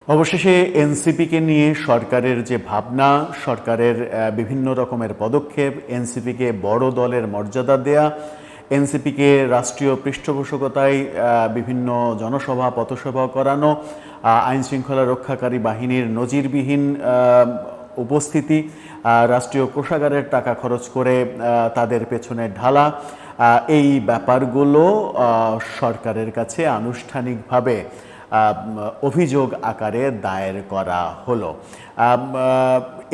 অবশেষে এনসিপিকে নিয়ে সরকারের যে ভাবনা, সরকারের বিভিন্ন রকমের পদক্ষেপ, এনসিপিকে বড় দলের মর্যাদা দেয়া, এনসিপিকে রাষ্ট্রীয় পৃষ্ঠপোষকতায় বিভিন্ন জনসভা পথসভা করানো, আইনশৃঙ্খলা রক্ষাকারী বাহিনীর নজিরবিহীন উপস্থিতি, রাষ্ট্রীয় কোষাগারের টাকা খরচ করে তাদের পেছনে ঢালা, এই ব্যাপারগুলো সরকারের কাছে আনুষ্ঠানিকভাবে অভিযোগ আকারে দায়ের করা হলো।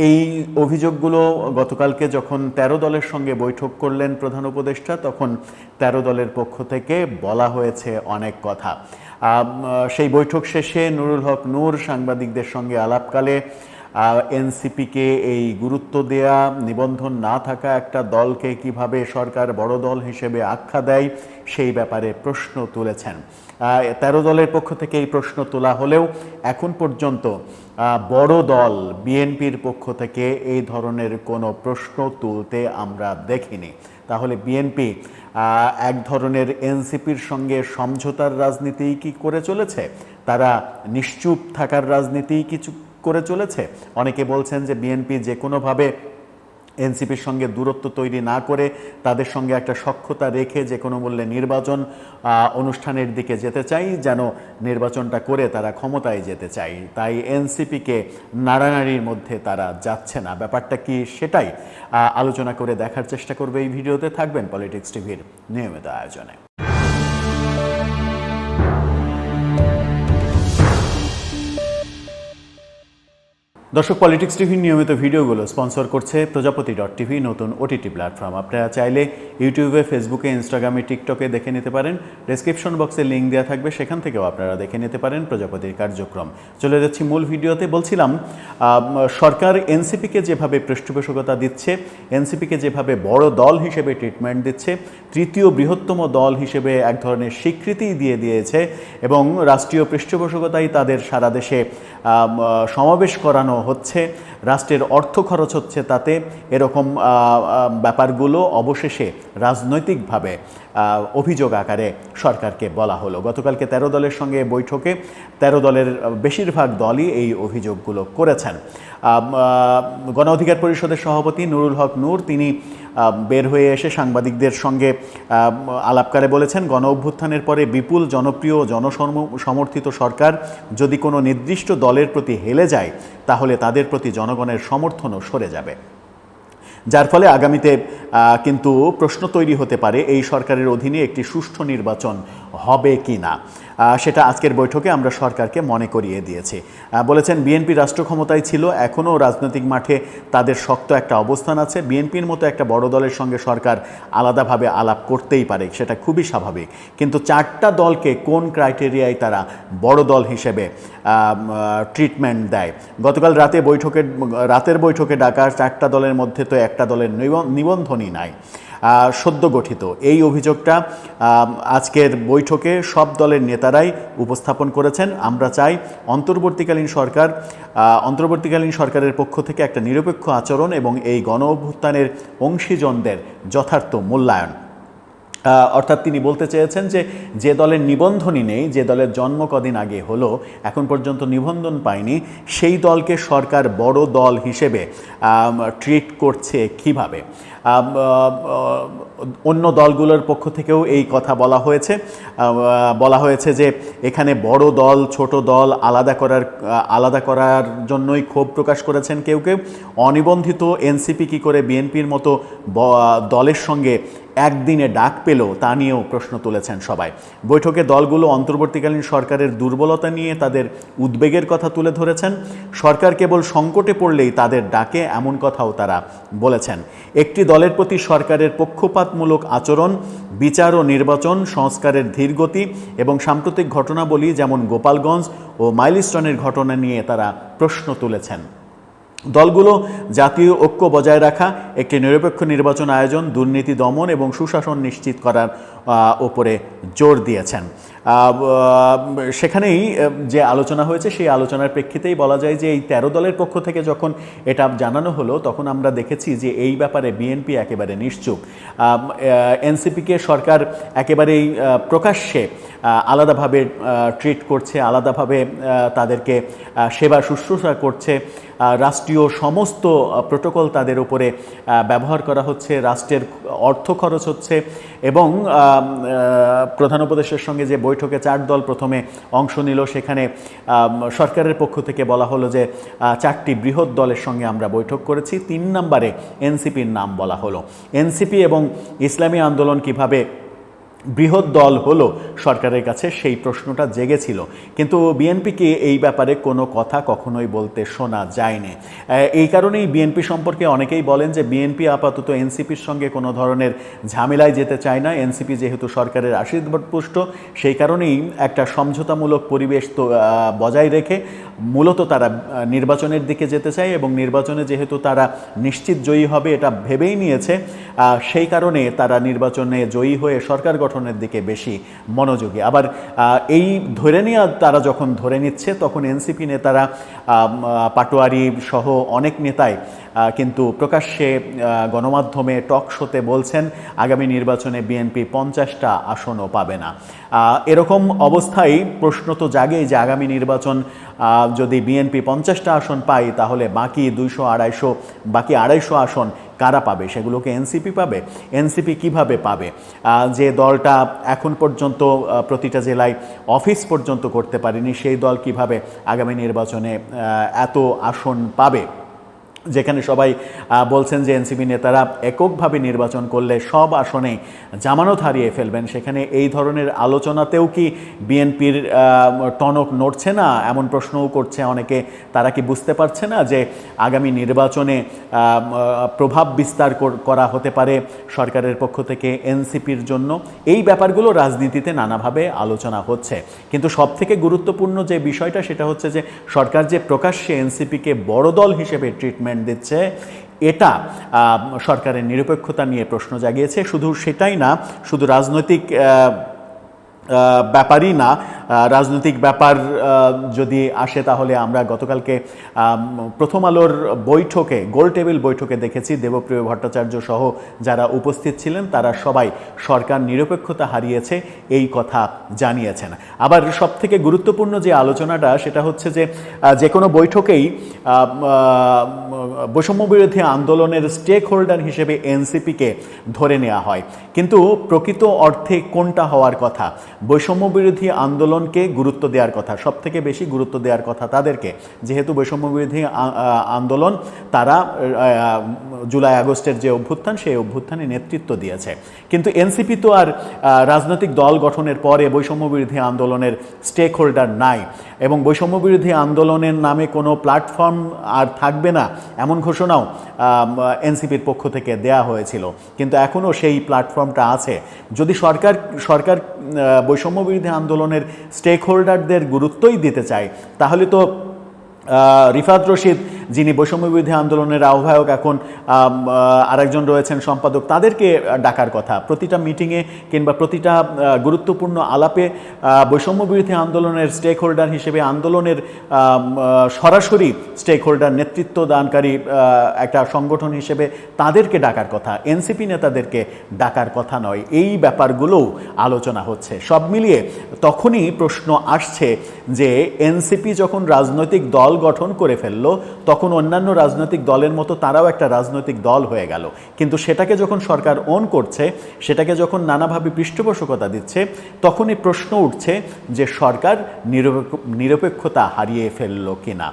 এই অভিযোগগুলো গতকালকে যখন ১৩ দলের সঙ্গে বৈঠক করলেন প্রধান উপদেষ্টা, তখন ১৩ দলের পক্ষ থেকে বলা হয়েছে অনেক কথা। সেই বৈঠক শেষে নুরুল হক নূর সাংবাদিকদের সঙ্গে আলাপকালে এনসিপিকে এই গুরুত্ব দেয়া, নিবন্ধন না থাকা একটা দলকে কিভাবে সরকার বড় দল হিসেবে আখ্যা দেয় সেই ব্যাপারে প্রশ্ন তুলেছেন। ১৩ দলের পক্ষ থেকে এই প্রশ্ন তোলা হলেও এখন পর্যন্ত বড় দল বিএনপির পক্ষ থেকে এই ধরনের কোনো প্রশ্ন তুলতে আমরা দেখিনি। তাহলে বিএনপি এক ধরনের এনসিপির সঙ্গে সমঝোতার রাজনীতি কি করে চলেছে? তারা নিশ্চুপ থাকার রাজনীতি কিছু করে চলেছে? অনেকে বলছেন যে বিএনপি যে কোনোভাবে এনসিপির সঙ্গে দূরত্ব তৈরি না করে তাদের সঙ্গে একটা সখ্যতা রেখে যে কোনো মূল্যে নির্বাচন অনুষ্ঠানের দিকে যেতে চাই, যেন নির্বাচনটা করে তারা ক্ষমতায় যেতে চাই। তাই এনসিপিকে নাড়ানাড়ির মধ্যে তারা যাচ্ছে না। ব্যাপারটা কি সেটাই আলোচনা করে দেখার চেষ্টা করবে এই ভিডিওতে। থাকবেন পলিটিক্স টিভির নিয়মিত আয়োজনে। দর্শক, পলিটিক্স টিভির নিয়মিত ভিডিওগুলো স্পন্সর করছে প্রজাপতি.টিভি, নতুন ওটিটি প্ল্যাটফর্ম। আপনারা চাইলে ইউটিউবে, ফেসবুকে, ইনস্টাগ্রামে, টিকটকে দেখে নিতে পারেন। ডেসক্রিপশন বক্সে লিঙ্ক দেওয়া থাকবে, সেখান থেকেও আপনারা দেখে নিতে পারেন প্রজাপতির কার্যক্রম। চলে যাচ্ছি মূল ভিডিওতে। বলছিলাম, সরকার এনসিপিকে যেভাবে পৃষ্ঠপোষকতা দিচ্ছে, এনসিপিকে যেভাবে বড় দল হিসেবে ট্রিটমেন্ট দিচ্ছে, তৃতীয় বৃহত্তম দল হিসেবে এক ধরনের স্বীকৃতি দিয়ে দিয়েছে এবং রাষ্ট্রীয় পৃষ্ঠপোষকতায় তাদের সারা দেশে সমাবেশ করানো হচ্ছে, রাষ্ট্রের অর্থ খরচ হচ্ছে তাতে, এরকম ব্যাপারগুলো অবশেষে রাজনৈতিকভাবে অভিযোগ আকারে সরকারকে বলা হলো। গতকালকে ১৩ দলের সঙ্গে বৈঠকে ১৩ দলের বেশিরভাগ দলই এই অভিযোগগুলো করেছেন। গণ অধিকার পরিষদের সভাপতি নুরুল হক নূর তিনি বের হয়ে এসে সাংবাদিকদের সঙ্গে আলাপকালে বলেছেন, গণ অভ্যুত্থানের পরে বিপুল জনপ্রিয় জনসমর্থিত সরকার যদি কোনো নির্দিষ্ট দলের প্রতি হেলে যায়, তাহলে তাদের প্রতি জনগণের সমর্থনও সরে যাবে, যার ফলে আগামীতে কিন্তু প্রশ্ন তৈরি হতে পারে এই সরকারের অধীনে একটি সুষ্ঠু নির্বাচন হবে কি না। সেটা আজকের বৈঠকে আমরা সরকারকে মনে করিয়ে দিয়েছি। বলেছেন, বিএনপি রাষ্ট্র ক্ষমতায় ছিল, এখনও রাজনৈতিক মাঠে তাদের শক্ত একটা অবস্থান আছে। বিএনপির মতো একটা বড় দলের সঙ্গে সরকার আলাদাভাবে আলাপ করতেই পারে, সেটা খুবই স্বাভাবিক। কিন্তু 4টা দলকে কোন ক্রাইটেরিয়ায় তারা বড় দল হিসেবে ট্রিটমেন্ট দেয়? গতকাল রাতের বৈঠকে ডাকা 4টা দলের মধ্যে তো একটা দলের নিবন্ধনই নাই, সদ্য গঠিত। এই অভিযোগটা আজকের বৈঠকে সব দলের নেতারাই উপস্থাপন করেছেন। আমরা চাই অন্তর্বর্তীকালীন সরকারের পক্ষ থেকে একটা নিরপেক্ষ আচরণ এবং এই গণ অভ্যুত্থানের অংশীজনদের যথার্থ মূল্যায়ন। অর্থাৎ তিনি বলতে চেয়েছেন যে দলের নিবন্ধনই নেই, যে দলের জন্ম কদিন আগে হলো, এখন পর্যন্ত নিবন্ধন পায়নি, সেই দলকে সরকার বড় দল হিসেবে ট্রিট করছে কিভাবে। অন্য দলগুলোর পক্ষ থেকেও এই কথা বলা হয়েছে যে এখানে বড় দল ছোট দল আলাদা করার জন্যই ক্ষোভ প্রকাশ করেছেন কেউ কেউ। অনিবন্ধিত এনসিপি কী করে বিএনপির মতো দলের সঙ্গে একদিনে ডাক পেল তা নিয়েও প্রশ্ন তুলেছেন সবাই। বৈঠকে দলগুলো অন্তর্বর্তীকালীন সরকারের দুর্বলতা নিয়ে তাদের উদ্বেগের কথা তুলে ধরেছেন। সরকার কেবল সংকটে পড়লেই তাদের ডাকে, এমন কথাও তারা বলেছেন। একটি দলের প্রতি সরকারের পক্ষপাতমূলক আচরণ, বিচার ও নির্বাচন সংস্কারের ধীরগতি এবং সাম্প্রতিক ঘটনাবলী যেমন গোপালগঞ্জ ও মাইলস্টোনের ঘটনা নিয়ে তারা প্রশ্ন তুলেছেন। দলগুলো জাতীয় ঐক্য বজায় রাখা, একটি নিরপেক্ষ নির্বাচন আয়োজন, দুর্নীতি দমন এবং সুশাসন নিশ্চিত করার ওপরে জোর দিয়েছেন। সেখানেই যে আলোচনা হয়েছে সেই আলোচনার প্রেক্ষিতেই বলা যায় যে এই 13 দলের পক্ষ থেকে যখন এটা জানানো হলো তখন আমরা দেখেছি যে এই ব্যাপারে বিএনপি একেবারে নিশ্চুপ। এনসিপিকে সরকার একেবারেই প্রকাশ্যে আলাদাভাবে ট্রিট করছে, আলাদাভাবে তাদেরকে সেবা শুশ্রূষা করছে, রাষ্ট্রীয় সমস্ত প্রোটোকল তাদের উপরে ব্যবহার করা হচ্ছে, রাষ্ট্রের অর্থ খরচ হচ্ছে এবং প্রধান উপদেষ্টার সঙ্গে যে বৈঠকে 4 দল প্রথমে অংশ নিল সেখানে সরকারের পক্ষ থেকে বলা হলো যে 4টি বৃহৎ দলের সঙ্গে আমরা বৈঠক করেছি। 3 নম্বরে এনসিপির নাম বলা হলো। এনসিপি এবং ইসলামী আন্দোলন কিভাবে বৃহৎ দল হলো সরকারের কাছে সেই প্রশ্নটা জেগেছিল, কিন্তু বিএনপিকে এই ব্যাপারে কোনো কথা কখনোই বলতে শোনা যায়নি। এই কারণেই বিএনপি সম্পর্কে অনেকেই বলেন যে বিএনপি আপাতত এনসিপির সঙ্গে কোনো ধরনের ঝামেলায় যেতে চায় না। এনসিপি যেহেতু সরকারের আশীর্বাদপুষ্ট সেই কারণেই একটা সমঝোতামূলক পরিবেশ তো বজায় রেখে মূলত তারা নির্বাচনের দিকে যেতে চায় এবং নির্বাচনে যেহেতু তারা নিশ্চিত জয়ী হবে এটা ভেবেই নিয়েছে, সেই কারণে তারা নির্বাচনে জয়ী হয়ে সরকার গঠনের দিকে বেশি মনোযোগী। আবার এই ধরে নেওয়া তারা যখন ধরে নিচ্ছে তখন এনসিপি নেতারা পাটোয়ারি সহ অনেক নেতাই কিন্তু প্রকাশ্যে গণমাধ্যমে টক শোতে বলছেন আগামী নির্বাচনে বিএনপি 50টা আসনও পাবে না। এরকম অবস্থায় প্রশ্ন তো জাগেই যে আগামী নির্বাচন যদি বিএনপি 50টা আসন পায় তাহলে বাকি 200-250 বাকি 250 আসন কারা পাবে? সেগুলোকে এনসিপি পাবে? এনসিপি কিভাবে পাবে? যে দলটা এখন পর্যন্ত প্রতিটা জেলায় অফিস পর্যন্ত করতে পারেনি সেই দল কিভাবে আগামী নির্বাচনে এত আসন পাবে? যেখানে সবাই বলছেন যে এনসিপি নেতারা এককভাবে নির্বাচন করলে সব আসনে জামানত হারিয়ে ফেলবেন, সেখানে এই ধরনের আলোচনাতেও কি বিএনপির টনক নড়ছে না? এমন প্রশ্নও করছে অনেকে। তারা কি বুঝতে পারছে না যে আগামী নির্বাচনে প্রভাব বিস্তার করা হতে পারে সরকারের পক্ষ থেকে এনসিপির জন্য? এই ব্যাপারগুলো রাজনীতিতে নানাভাবে আলোচনা হচ্ছে, কিন্তু সবথেকে গুরুত্বপূর্ণ যে বিষয়টা সেটা হচ্ছে যে সরকার যে প্রকাশ্যে এনসিপিকে বড় দল হিসেবে ট্রিটমেন্ট দিচ্ছে এটা সরকারের নিরপেক্ষতা নিয়ে প্রশ্ন জাগিয়েছে। শুধু সেটাই না, শুধু রাজনৈতিক ব্যাপারই না, রাজনৈতিক ব্যাপার যদি আসে তাহলে আমরা গতকালকে প্রথম আলোর বৈঠকে গোল টেবিল বৈঠকে দেখেছি দেবপ্রিয় ভট্টাচার্য সহ যারা উপস্থিত ছিলেন তারা সবাই সরকার নিরপেক্ষতা হারিয়েছে এই কথা জানিয়েছেন। আবার সবথেকে গুরুত্বপূর্ণ যে আলোচনাটা সেটা হচ্ছে যে কোনো বৈঠকেই বৈষম্য বিরোধী আন্দোলনের স্টেক হোল্ডার হিসেবে এনসিপিকে ধরে নেওয়া হয়, কিন্তু প্রকৃত অর্থে কোনটা হওয়ার কথা? বৈষম্য বিরোধী আন্দোলনকে গুরুত্ব দেওয়ার কথা, সব থেকে বেশি গুরুত্ব দেওয়ার কথা তাদেরকে, যেহেতু বৈষম্য বিরোধী আন্দোলন তারা জুলাই আগস্টের যে অভ্যুত্থান সেই অভ্যুত্থানে নেতৃত্ব দিয়েছে। কিন্তু এনসিপি তো আর রাজনৈতিক দল গঠনের পরে বৈষম্য বিরোধী আন্দোলনের স্টেক হোল্ডার নাই এবং বৈষম্য বিরোধী আন্দোলনের নামে কোনো প্ল্যাটফর্ম আর থাকবে না এমন ঘোষণাও এনসিপির পক্ষ থেকে দেয়া হয়েছিল, কিন্তু এখনও সেই প্ল্যাটফর্মটা আছে। যদি সরকার বৈষম্য বিরোধী আন্দোলনের স্টেক হোল্ডারদের গুরুত্বই দিতে চায় তাহলে তো রিফাত রশিদ যিনি বৈষম্য বিরোধী আন্দোলনের আহ্বায়ক, এখন আরেকজন রয়েছেন সম্পাদক, তাদেরকে ডাকার কথা। প্রতিটা মিটিংয়ে কিংবা প্রতিটা গুরুত্বপূর্ণ আলাপে বৈষম্য বিরোধী আন্দোলনের স্টেক হোল্ডার হিসেবে আন্দোলনের সরাসরি স্টেক হোল্ডার নেতৃত্ব দানকারী একটা সংগঠন হিসেবে তাদেরকে ডাকার কথা, এনসিপি নেতাদেরকে ডাকার কথা নয়। এই ব্যাপারগুলোও আলোচনা হচ্ছে। সব মিলিয়ে তখনই প্রশ্ন আসছে যে এনসিপি যখন রাজনৈতিক দল গঠন করে ফেললো তখন অন্যান্য রাজনৈতিক দলের মতো তারাও একটা রাজনৈতিক দল হয়ে গেল, কিন্তু সেটাকে যখন সরকার ওন করছে, সেটাকে যখন নানাভাবে পৃষ্ঠপোষকতা দিচ্ছে, তখনই প্রশ্ন উঠছে যে সরকার নিরপেক্ষতা হারিয়ে ফেললো কিনা।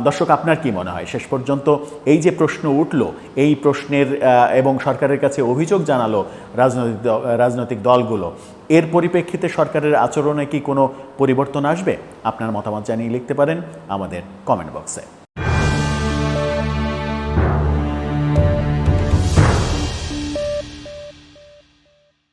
দর্শক, আপনার কি মনে হয় শেষ পর্যন্ত এই যে প্রশ্ন উঠল, এই প্রশ্নের এবং সরকারের কাছে অভিযোগ জানালো রাজনৈতিক দলগুলো, এর পরিপ্রেক্ষিতে সরকারের আচরণে কি কোনো পরিবর্তন আসবে? আপনার মতামত জানিয়ে লিখতে পারেন আমাদের কমেন্ট বক্সে।